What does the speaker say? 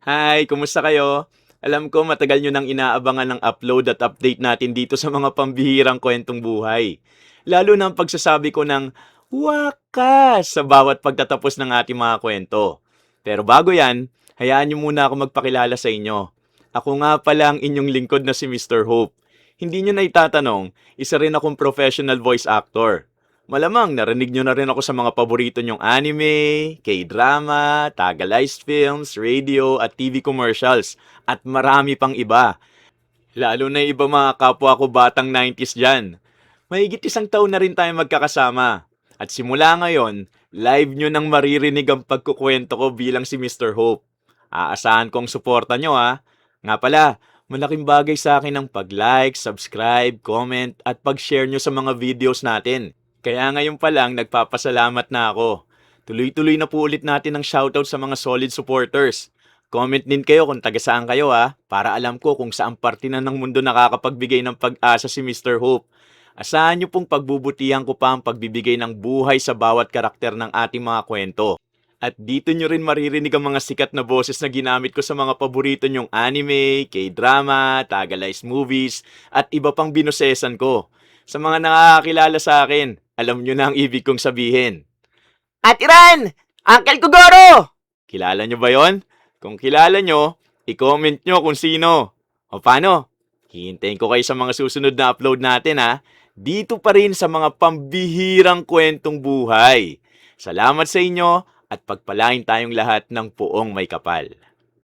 Hi, kumusta kayo? Alam ko matagal nyo nang inaabangan ng upload at update natin dito sa mga pambihirang kwentong buhay. Lalo na ang pagsasabi ko ng wakas sa bawat pagtatapos ng ating mga kwento. Pero bago yan, hayaan nyo muna ako magpakilala sa inyo. Ako nga pala ang inyong lingkod na si Mr. Hope. Hindi nyo na itatanong, isa rin akong professional voice actor. Malamang narinig nyo na rin ako sa mga paborito nyong anime, K-drama, Tagalized films, radio at TV commercials at marami pang iba. Lalo na yung iba mga kapwa ko batang 90s dyan. Mahigit isang taon na rin tayo magkakasama. At simula ngayon, live nyo nang maririnig ang pagkukwento ko bilang si Mr. Hope. Aasahan kong suporta nyo ha. Nga pala, malaking bagay sa akin ang pag-like, subscribe, comment at pag-share nyo sa mga videos natin. Kaya ngayon pa lang nagpapasalamat na ako. Tuloy-tuloy na po ulit natin ang shoutout sa mga solid supporters. Comment din kayo kung taga saan kayo ha, para alam ko kung saan parte na ng mundo nakakapagbigay ng pag-asa si Mr. Hope. Asahan niyo pong pagbubutihan ko pa ang pagbibigay ng buhay sa bawat karakter ng ating mga kwento. At dito nyo rin maririnig ang mga sikat na boses na ginamit ko sa mga paborito nyong anime, K-drama, Tagalized movies, at iba pang binosesan ko. Sa mga nakakakilala sa akin, alam nyo na ang ibig kong sabihin. Atiran! Uncle Kugoro! Kilala nyo ba yon? Kung kilala nyo, i-comment nyo kung sino. O paano? Hihintayin ko kayo sa mga susunod na upload natin ha. Dito pa rin sa mga pambihirang kwentong buhay. Salamat sa inyo at pagpalain tayong lahat ng puong may kapal.